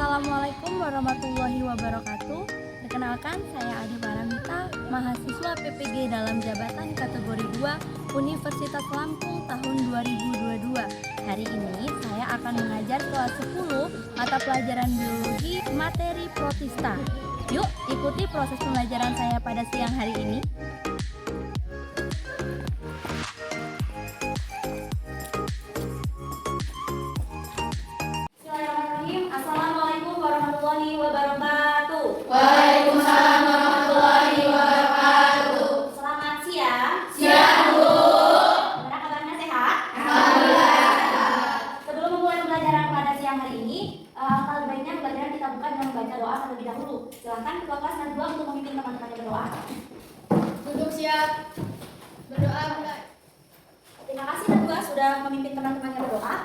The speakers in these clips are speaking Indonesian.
Assalamualaikum warahmatullahi wabarakatuh. Perkenalkan, saya Adi Paramita, mahasiswa PPG dalam jabatan kategori 2 Universitas Lampung tahun 2022. Hari ini saya akan mengajar kelas 10 mata pelajaran biologi materi protista. Yuk ikuti proses pembelajaran saya pada siang hari ini. Assalamualaikum warahmatullahi wabarakatuh. Waalaikumsalam warahmatullahi wabarakatuh. Selamat siang. Siang, Bu. Gimana kabarnya, sehat? Alhamdulillah sehat. Sebelum memulai pembelajaran pada siang hari ini, alangkah baiknya pembelajaran kita buka dengan membaca doa terlebih dahulu. Silakan ketua kelas Najwa untuk memimpin teman-temannya berdoa. Duduk siap. Berdoa mulai. Terima kasih Najwa sudah memimpin teman-temannya berdoa.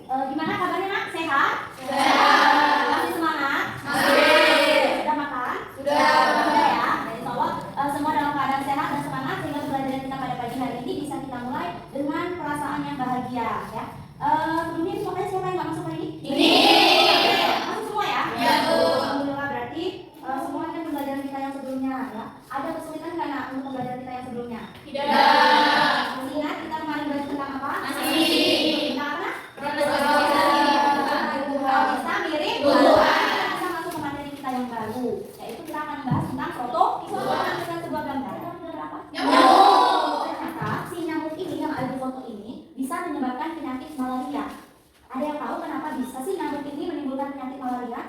Gimana kabarnya, Nak? Sehat? Sehat. Masih semangat? Masih. Sudah makan? Sudah. Sudah ya. Jadi insya Allah semua dalam keadaan sehat dan semangat sehingga pembelajaran kita pada pagi hari ini bisa kita mulai dengan perasaan yang bahagia ya. Sebelumnya semuanya siapa yang nggak masuk hari ini? Ini. Masuk semua ya? Iya, Bu. Alhamdulillah, berarti semua kan pembelajaran kita yang sebelumnya ya. Ada kesulitan nggak, Nak, untuk pembelajaran kita yang sebelumnya? Tidak. Masih ingat kita kemarin belajar tentang apa? Masih. Tentang apa, Nak? Bisa mirip tumbuhan. Kita masuk ke materi kita yang baru, yaitu kita akan membahas tentang protozoa dengan sebuah gambar. Ada berapa? Nyamuk. Ternyata si nyamuk ini yang ada di foto ini bisa menyebabkan penyakit malaria. Ada yang tahu kenapa bisa sih nyamuk ini menimbulkan penyakit malaria?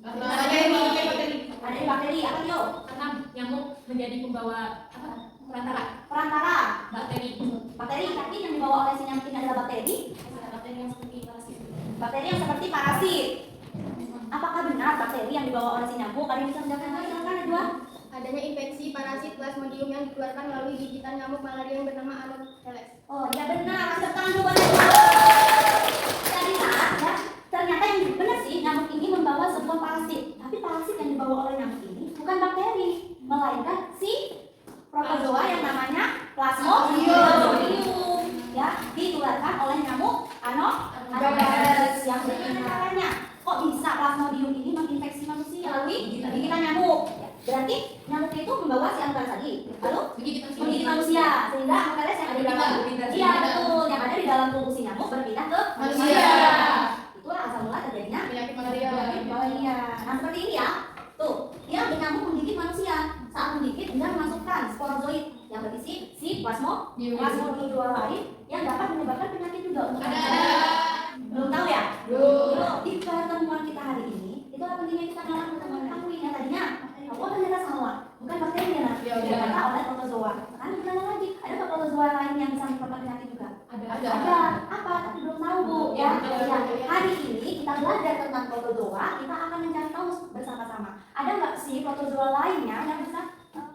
Ada di bakteri apa, Yo? Karena nyamuk menjadi pembawa Perantara bakteri. bakteri, tapi yang dibawa oleh si nyamuk ini adalah bakteri Yang seperti parasit. bakteri yang seperti parasit. Apakah benar bakteri yang dibawa oleh si nyamuk? Ada yang bisa menjelaskan lagi? Silakan, Najwa. Adanya infeksi parasit plasmodium yang dikeluarkan melalui gigitan nyamuk malaria yang bernama Anopheles. Oh ya benar, kasih tangan dulu buat Najwa. Tadi saat ya, ternyata yang benar sih nyamuk ini membawa sebuah parasit. Tapi parasit yang dibawa oleh nyamuk ini bukan bakteri, melainkan si protozoa yang namanya Plasmodium. Ya, ditularkan oleh nyamuk Anopheles. Yang bagaimana caranya? Kok bisa Plasmodium ini menginfeksi manusia melalui gigitan nyamuk? Ya, berarti nyamuk itu membawa si Anopheles tadi, lalu menggigit manusia, sehingga Anopheles yang ada di dalam iya betul, yang ada di dalam tubuh si nyamuk berpindah ke manusia. Itulah asal mula terjadinya Penyakit malaria. malaria. Nah seperti ini ya, tuh dia nyamuk menggigit manusia. Saat menggigit dia memasukkan sporozoid yang berisi si plasmodium lain yang dapat menyebabkan penyakit juga untuk manusia. Belum tahu ya? Belum. Di pertemuan kita hari ini, itu apa pentingnya kita mengetahui yang tadinya oh ternyata sama, bukan bakteri ya, Nak? Ternyata oleh protozoa. Sekarang kita tanya lagi, ada nggak protozoa lain yang bisa menyebabkan penyakit juga? Ada. Apa? Tapi belum tahu, Bu. Ya. Hari ini kita belajar tentang protozoa, kita akan mencari tahu bersama-sama. Ada nggak sih protozoa lainnya yang bisa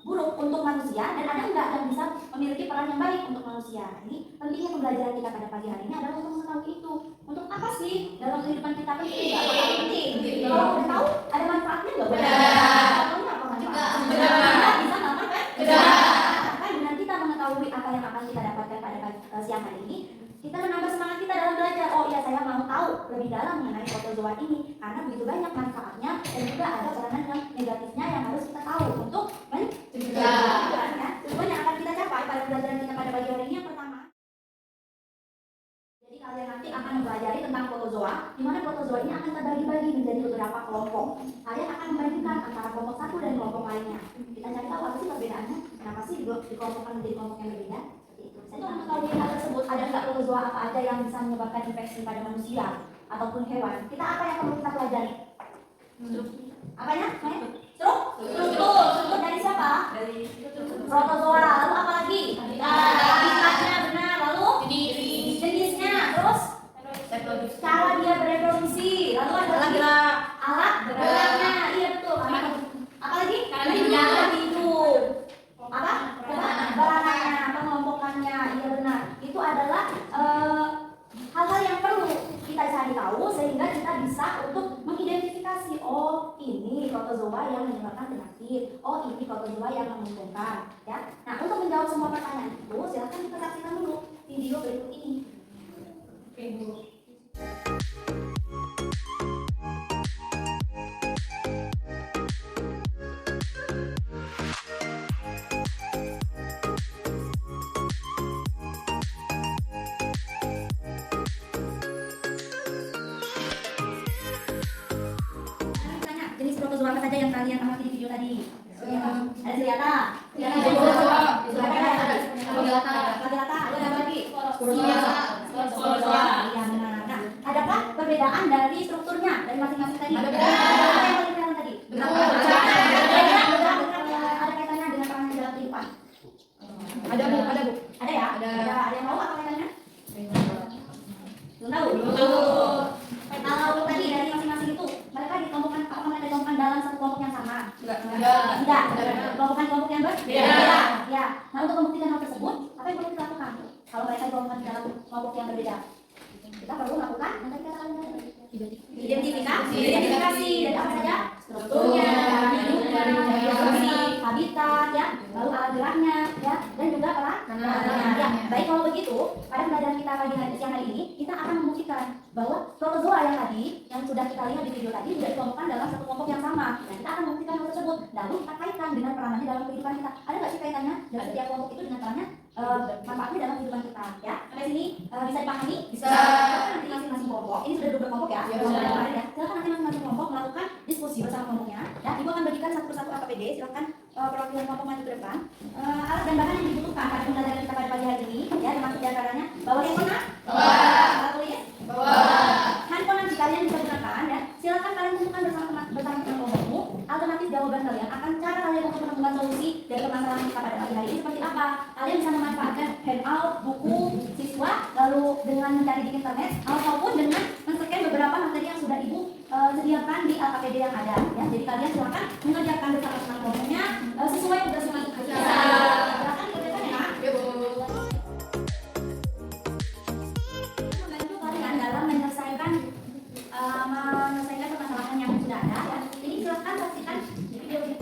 buruk untuk manusia dan ada nggak yang bisa memiliki peran yang baik untuk manusia? Ini pentingnya pembelajaran kita pada pagi hari ini adalah untuk mengetahui itu. Untuk apa sih dalam kehidupan kita penting? Nggak bakal penting. Kalau udah tahu ada manfaatnya nggak? Contohnya apa manfaatnya? Kita bisa nonton kan? Maka dengan kita mengetahui apa yang akan kita dapatkan pada siang hari ini, kita menambah semangat kita dalam belajar. Oh iya, saya mau tahu lebih dalam mengenai protozoa ini karena begitu banyak manfaatnya dan juga ada peranan yang negatifnya yang harus kita tahu untuk mencegah. Tujuan yang akan kita capai pada pembelajaran kita pada pagi hari ini yang pertama. Jadi kalian nanti akan mempelajari tentang protozoa, di mana protozoa ini akan terbagi-bagi menjadi beberapa kelompok. Kalian akan membandingkan antara kelompok satu dan kelompok lainnya. Kita cari tahu apa sih perbedaannya, kenapa sih dikelompokkan menjadi kelompok yang berbeda. Untuk mengetahui hal tersebut, ada nggak protozoa apa aja yang bisa menyebabkan infeksi pada manusia ataupun hewan? Kita apa yang perlu kita pelajari? Apanya? Struktur dari siapa? Dari protozoa. Lalu apa lagi? Habitatnya benar. Lalu jenisnya. Terus cara dia bereproduksi. Lalu ada lagi alat geraknya. Iya betul. Apa lagi? Cara hidup. Apa? Beranaknya, pengelompokannya. Iya benar. Itu adalah hal-hal yang perlu kita cari tahu sehingga kita bisa untuk mengidentifikasi, oh ini protozoa yang menyebabkan penyakit, oh ini protozoa yang menguntungkan ya. Nah untuk menjawab semua pertanyaan itu silakan kita saksikan dulu video berikut ini. Oke, Bu. protozua apa saja yang kalian amati di video tadi? Ada Ciliata. Ada lagi? Sporozoa. Iya benar. Nah, adakah perbedaan dari strukturnya dari masing-masing tadi? Ada yang paling kelihatan tadi? Ada kaitannya dengan peranan dalam kehidupan? Ada bu. Ada ya? Ada yang tahu apa kaitannya? Belum tahu. Kalau tadi dari masing-masing itu mereka dikelompokkan, apakah mereka dikelompokkan dalam satu kelompok yang sama? Tidak. Kelompokkan kelompok yang berbeda. Ya. Nah, untuk membuktikan hal tersebut, apa yang perlu kita lakukan? Kalau mereka dikelompokkan dalam kelompok yang berbeda, kita perlu melakukan yang tadi katakan identifikasi dari apa saja? Strukturnya, fungsi, habitat, ya, lalu alat geraknya, ya, dan juga peranannya. Ya, baik kalau begitu, pada pembelajaran kita pagi hari siang hari ini, kita akan membuktikan bahwa protozoa yang tadi, yang sudah kita lihat di video tadi, tidak dikelompokkan dalam satu kelompok yang sama. Nah, kita akan membuktikan hal tersebut. Lalu kita kaitkan dengan peranannya dalam kehidupan kita. Ada nggak sih kaitannya dari setiap kelompok itu dengan perannya, manfaatnya dalam kehidupan kita? Ya, sampai sini bisa dipahami? Bisa. Nanti masing-masing kelompok, ini sudah dua kelompok ya. Silakan nanti masing-masing kelompok melakukan diskusi bersama kelompoknya. Ya, ibu akan bagikan satu persatu APD. Silakan perwakilan kelompok maju ke depan. Alat dan bahan yang dibutuhkan pada pembelajaran kita pada pagi hari ini, ya, termasuk diantaranya bawa handphone, alat tulis, handphone yang kalian bisa gunakan, ya. Silakan kalian tentukan bersama kelompokmu alternatif jawaban kalian akan cara kalian untuk menemukan solusi dari permasalahan kita pada pagi hari ini seperti apa. Kalian bisa memanfaatkan handout, buku siswa, lalu dengan mencari di internet ataupun dengan men-scan beberapa materi yang sudah ibu sediakan di APD yang ada, ya. Jadi kalian silakan mengerjakan bersama kelompoknya sesuai tugas masing-masing. Silakan dikerjakan ya. Membantu kalian dalam menyelesaikan permasalahan yang sudah ada, ya. Jadi silakan saksikan video ini.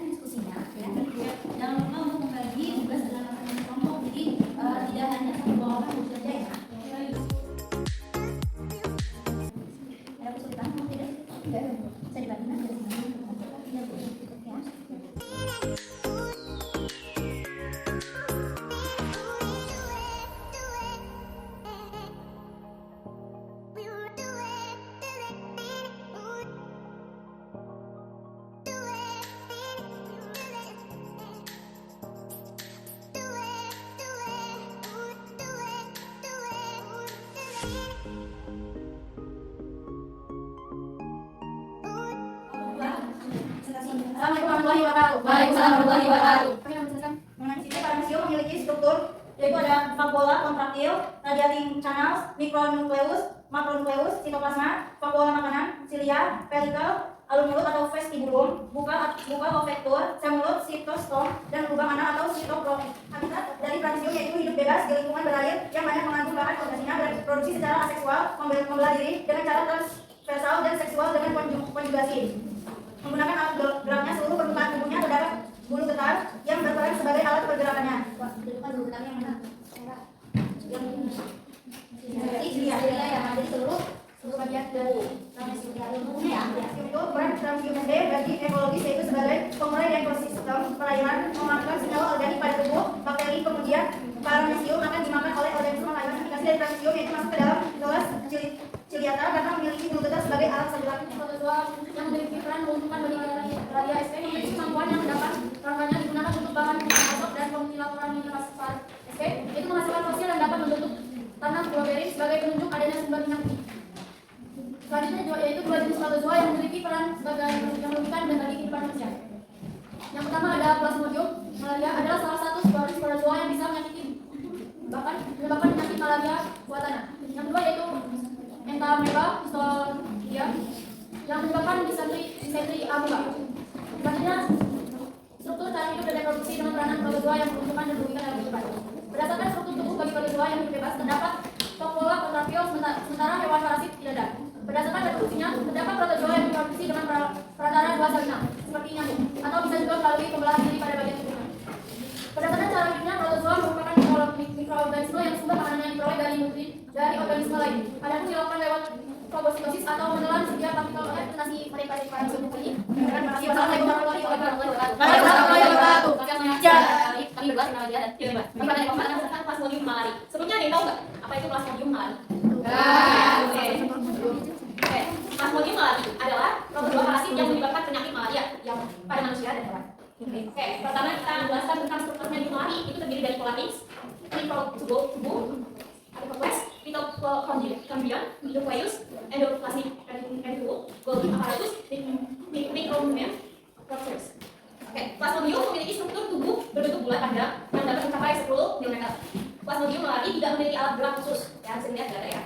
Diskusinya, ya. Jangan lupa untuk membagi tugas dengan masing-masing kelompok. Jadi tidak hanya satu kelompok yang bekerja, ya. Ada kesulitan atau tidak? Bisa dibantu dari sini. Ya. Assalamualaikum warahmatullahi wabarakatuh. Waalaikumsalam warahmatullahi wabarakatuh. Kami akan menjelaskan mengenai sini paramecium memiliki struktur yaitu ada vakuola, kontraktil, radiating channels, mikronukleus, makronukleus, sitoplasma, vakuola makanan, silia, pelikel, alun mulut atau vestibulum, buka ovektur, sel mulut, sitostom, dan lubang anal atau sitoprom. Habitat dari paramecium yaitu hidup bebas di lingkungan berair yang banyak mengandung bahan organisnya berproduksi secara aseksual, membelah diri dengan cara transversal dan seksual dengan konjugasi. Menggunakan alat geraknya seluruh permukaan tubuhnya terdapat bulu getar yang berperan sebagai alat pergerakannya. Lupa bulu getarnya yang mana? Yang ini. Ya, jadi seluruh bagian dari tubuhnya, ya. Itu peran paramecium SD bagi ekologis yaitu sebagai pemulai dari ekosistem perairan, memanfaatkan senyawa organik pada tubuh bakteri. Kemudian paramecium akan dimakan oleh organisme lain. Aplikasi dari paramecium yaitu masuk ke dalam kelas Ciliata karena memiliki bulu getar sebagai alat sebelah. Protozoa yang memiliki peran menguntungkan bagi radia SP memiliki kemampuan yang dapat rangkanya digunakan untuk bahan pengosok dan pemilaporan mineral SP itu menghasilkan fosil yang dapat membentuk tanah globerin sebagai penunjuk adanya sumber minyak bumi. Selanjutnya yaitu dua jenis protozoa yang memiliki peran sebagai yang merugikan dan bagi kehidupan manusia. Yang pertama ada Plasmodium malaria adalah salah satu jenis protozoa yang bisa bahkan menyebabkan penyakit malaria buatan. Yang kedua yaitu Entamoeba histolydia yang menyebabkan disentri amoeba. Selanjutnya, struktur cara hidup dan reproduksi dengan peranan protozoa yang menguntungkan dan merugikan dalam kehidupan. Berdasarkan struktur tubuh bagi protozoa yang hidup bebas, terdapat vakuola, kontraktil, sementara hewan parasit tidak ada. Berdasarkan reproduksinya, terdapat protozoa yang diproduksi dengan perantara dua sel inang, seperti nyamuk, atau bisa juga melalui pembelahan diri pada bagian tubuhnya. Berdasarkan cara hidupnya, protozoa merupakan mikroorganisme yang sumber makanannya diperoleh dari nutrin dari organisme lain. Adapun dilakukan lewat fagositosis atau menelan setiap partikel fermentasi mereka di paramecium ini. Assalamualaikum warahmatullahi wabarakatuh. Kami bahas nama dia dan bagaimana pembahasan tentang Plasmodium malari. Sebelumnya ada yang tahu nggak apa itu Plasmodium malari? Oke. Plasmodium malari adalah protozoa parasit yang menyebabkan penyakit malaria yang pada manusia dan hewan. Oke, pertama kita menjelaskan tentang strukturnya di malari. Itu terdiri dari colatins, tubuh, ada complex, mitochondrion, nucleus, endoplasmic reticulum, Golgi apparatus, micronutrient, structures. Oke, plasmodium memiliki struktur tubuh berbentuk bulat panjang yang dapat mencapai 10 mm. Plasmodium malari tidak memiliki alat gerak khusus, ya bisa dilihat ada ya.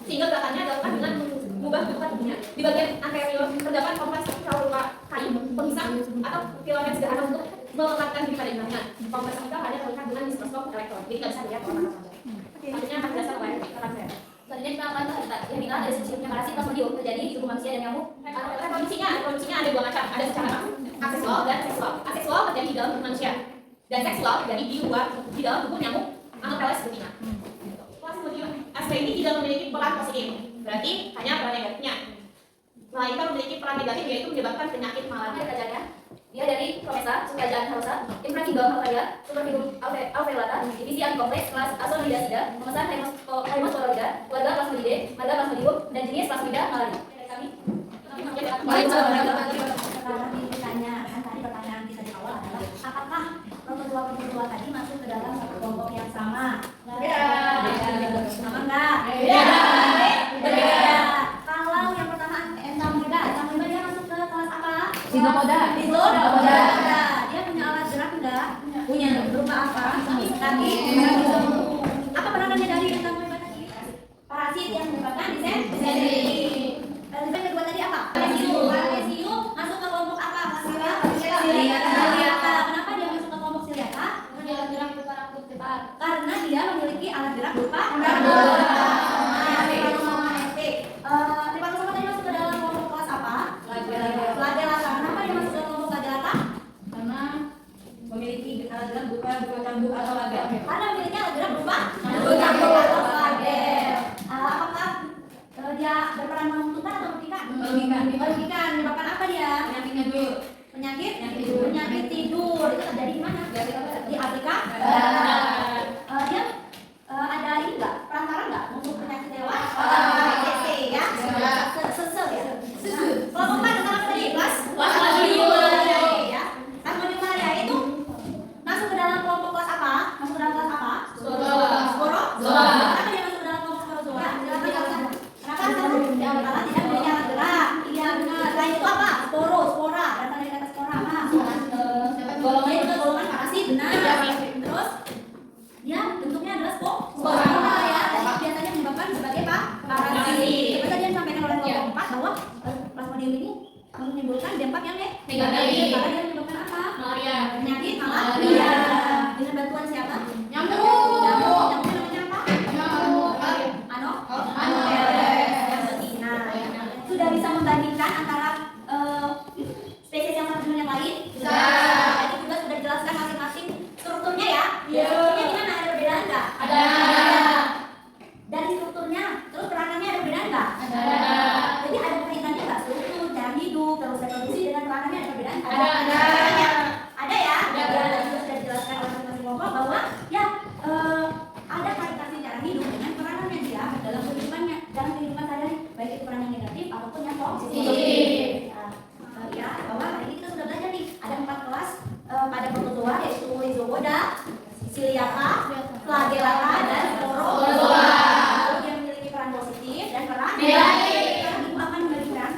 Sehingga gerakannya dilakukan dengan mengubah bentukan tubuhnya. Di bagian anterior terdapat kompleks struktural berupa kain, pemisah, atau filamen sederhana untuk melekatkan diri pada jaringan. Kompleks struktural hanya terlihat dengan mikroskop elektron, jadi tidak bisa dilihat warna saja. Selanjutnya akan dijelaskan oleh rekan saya. Selanjutnya kita akan bahas yang dimana dari sisi-sisinya parasit plasmodium terjadi di tubuh manusia dan nyamuk. Reproduksinya ada dua macam, ada secara aseksual dan seksual. Aseksual terjadi di dalam tubuh manusia dan seksual terjadi di dalam tubuh nyamuk Anopheles betina. Plasmodium SP ini tidak memiliki peran positif, berarti hanya peran negatifnya. Melainkan memiliki peran negatif yaitu menyebabkan penyakit malaria. Kerjanya dia dari Promesa, Kerajaan Hausa, Infratigam Malaria, Superfidum alveolata, divisi antikompleks, kelas Asolidacida, memesan Hemosporoida, keluarga Plasmodidae, marga Plasmodium, dan jenis Plasmida malaria. Kami. Sekarang ini pertanyaan kita di awal adalah apakah protozoa tadi masuk ke dalam satu kelompok yang sama? Sama enggak? Berbeda. Kalau yang pertama entamoeba dia masuk ke kelas apa? Zygomorpha. Dia punya alat gerak enggak? Punya. Berupa apa? Kaki. Apa penangannya dari entamoeba tadi? Parasit yang menyebabkan disenteri. Lalu yang kedua tadi apa? Parasium masuk ke kelompok apa? Ciliata. Kenapa dia masuk ke kelompok Ciliata? Karena dia memiliki alat gerak berupa Trypanosoma tadi masuk ke dalam kelompok kelas apa? Flagellata. Kenapa dia masuk ke kelompok Flagellata? Karena memiliki alat gerak berupa cambuk atau lagam. Karena memiliki alat gerak berupa cambuk atau flagel. Apakah dia berperan menentukan atau merugikan? Merugikan. Menyebabkan apa dia? Penyakit tidur. Itu terjadi di mana? Di Afrika. Dia ada ini enggak? Perantara enggak untuk penyakit hewan? CC ya. Sesel ya. Kelompok apa tentang tadi? Plasmodium ya. Plasmodium malaria itu masuk ke dalam kelompok kelas apa? Masuk ke dalam kelas apa? Sporozoa. Kenapa dia masuk ke dalam kelompok sporozoa? Kenapa? Karena tidak memiliki alat gerak. Iya benar. Selain itu apa? Spora. Berasal dari kata spora apa? Golongannya juga golongan parasit benar. Terus dia bentuknya adalah spora ya. Biasanya menyebabkan sebagai parasit. Seperti tadi yang disampaikan oleh kelompok 4 bahwa plasmodium ini menimbulkan dampak yang negatif. Karena dia menyebabkan apa? Malaria. Penyakit malaria. Dengan bantuan siapa? Nyamuk. Nyamuknya namanya apa? Yang betina. Sudah bisa membandingkan antara spesies yang satu dengan yang lain? Tadi juga sudah dijelaskan masing-masing strukturnya ya? Strukturnya gimana? Ada perbedaan nggak? Ada. Dari strukturnya, terus peranannya ada perbedaan nggak? Jadi ada kaitannya nggak struktur, cara hidup, terus reproduksi dengan peranannya ada perbedaan? Ada ya? Tadi juga sudah dijelaskan oleh masing-masing kelompok bahwa ya ada kaitannya cara hidup dengan peranannya dia dalam kehidupan sehari-hari, baik itu peran yang negatif ataupun yang positif. Ya, bahwa hari ini kita sudah belajar nih ada 4 kelas pada protozoa yaitu Rhizopoda, Ciliata, Flagellata, dan Sporozoa. Yang memiliki peran positif dan peran negatif. Sekarang ibu akan membagikan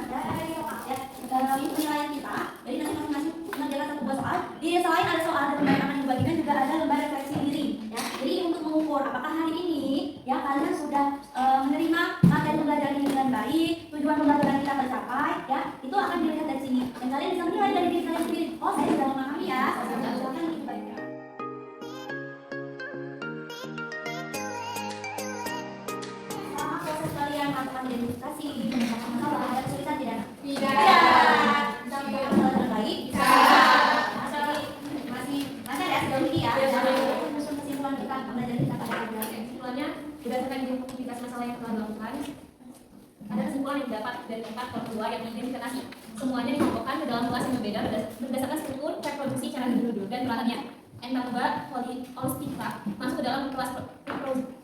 dari penilaian kita. Jadi nanti masing-masing mengerjakan satu buah soal. Di selain ada soal dan lembar yang akan dibagikan juga ada lembar refleksi diri. Ya, jadi untuk mengukur apakah hari ini ya kalian sudah menerima materi pembelajaran ini dengan baik, tujuan pembelajaran kita tercapai, ya itu akan dilihat dari sini. Dan kalian bisa menilai dari diri kalian sendiri. Oh, saya sudah memahami ya. Silakan dibagikan. Sama proses kalian melakukan identifikasi, masalah ada kesulitan tidak? Tidak. Bisa melakukan hal yang baik? Bisa. Masih ada sejauh ini ya. Untuk kesimpulan kita pembelajaran kita pada hari ini. Kesimpulannya, berdasarkan identifikasi masalah yang telah dilakukan, ada kesimpulan yang didapat dari 4 protozoa yang diidentifikasi. Semuanya dikelompokkan ke dalam kelas yang berbeda berdasarkan struktur, reproduksi, cara hidup, dan peranannya. Entamoeba polyostica masuk ke dalam kelas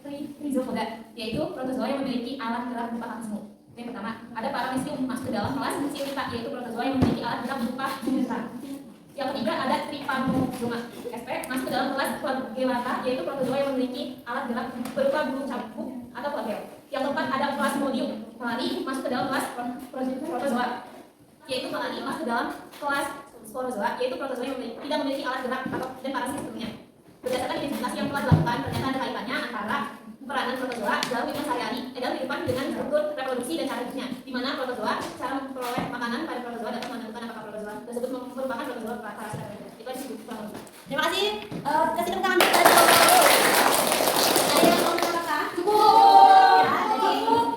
Rhizopoda, yaitu protozoa yang memiliki alat gerak berupa kaki semut. Yang pertama, ada Paramecium masuk ke dalam kelas Sciurita, yaitu protozoa yang memiliki alat gerak berupa bunga. Yang ketiga ada Trypanosoma sp masuk ke dalam kelas Flagellata, yaitu protozoa yang memiliki alat gerak berupa bulu cambuk atau flagel. Yang keempat ada Plasmodium malari masuk ke dalam kelas protozoa, yaitu malari masuk ke dalam kelas Sporozoa, yaitu protozoa yang tidak memiliki alat gerak atau dan parasit sebelumnya. Berdasarkan identifikasi yang telah dilakukan, ternyata ada kaitannya antara peranan protozoa dalam kehidupan sehari-hari dalam kehidupan dengan struktur reproduksi dan cara hidupnya, di mana protozoa cara memperoleh makanan pada protozoa dapat menentukan apakah protozoa tersebut merupakan protozoa parasit atau tidak. Itu disebut protozoa. Terima kasih. Kasih tepuk tangan. Ada yang mau menambahkan? Cukup. Ya, jadi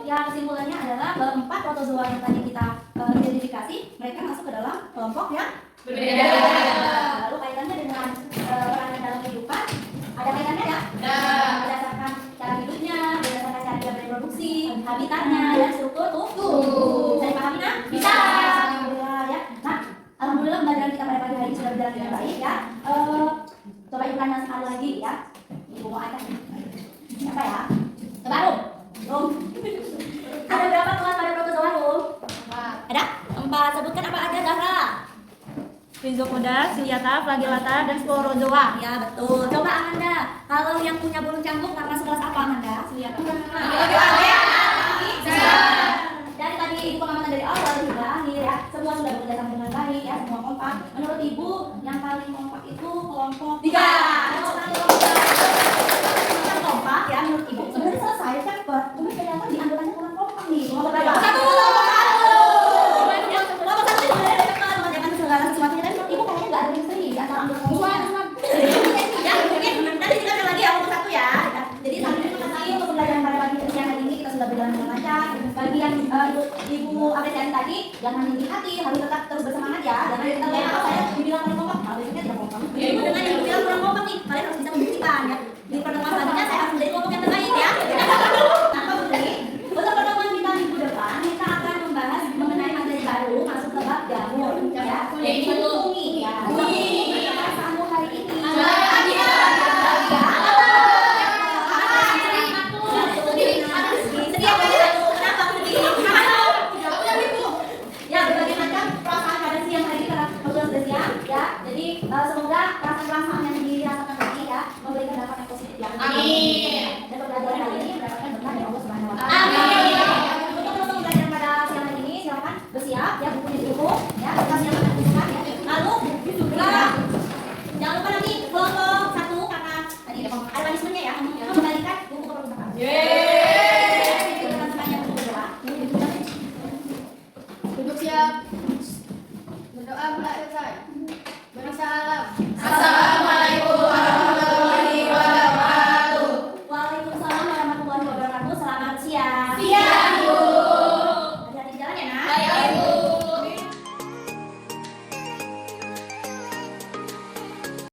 ya kesimpulannya adalah keempat protozoa yang tadi kita identifikasi, mereka masuk ke dalam kelompok yang berbeda. Lalu kaitannya dengan peran dalam kehidupan, ada kaitannya ya? Berdasarkan cara hidupnya, berdasarkan cara dia bereproduksi, habitatnya, dan struktur tubuh. Bisa dipahami nah? Bisa. Alhamdulillah ya. Nah, alhamdulillah pembelajaran kita pada pagi hari ini sudah berjalan dengan baik ya. Coba ibu tanya sekali lagi ya. Ibu mau ada siapa ya? Coba Rum. Ada berapa kelas pada protozoa Rum? Ada? 4. Sebutkan apa aja Zahra. Rhizopoda, Sciurita, Flagellata, dan Sporozoa. Ya betul. Coba Amanda, kalau yang punya burung cambuk masuk kelas apa Amanda? Sciurita. Dari tadi ibu pengamatan dari awal hingga akhir ya, semua sudah bekerja sama dengan baik ya, semua kompak. Menurut ibu yang paling kompak itu kelompok 3. Kompak ya menurut ibu. Sebenarnya selesai cepet, cuma ternyata di anggotanya kurang kompak nih. Kelompok berapa? Kelompok 1 sebenarnya cepat mengerjakan segala sesuatunya, tapi menurut ibu kayaknya nggak ada misteri di antara anggota kelompoknya. Ya mungkin nanti kita lihat lagi kelompok 1 ya. Jadi sampai terima kasih untuk pembelajaran pada pagi siang hari ini, kita sudah berjalan dengan lancar. Bagi yang ibu apresiasi tadi, jangan tinggi hati, harus tetap terus bersama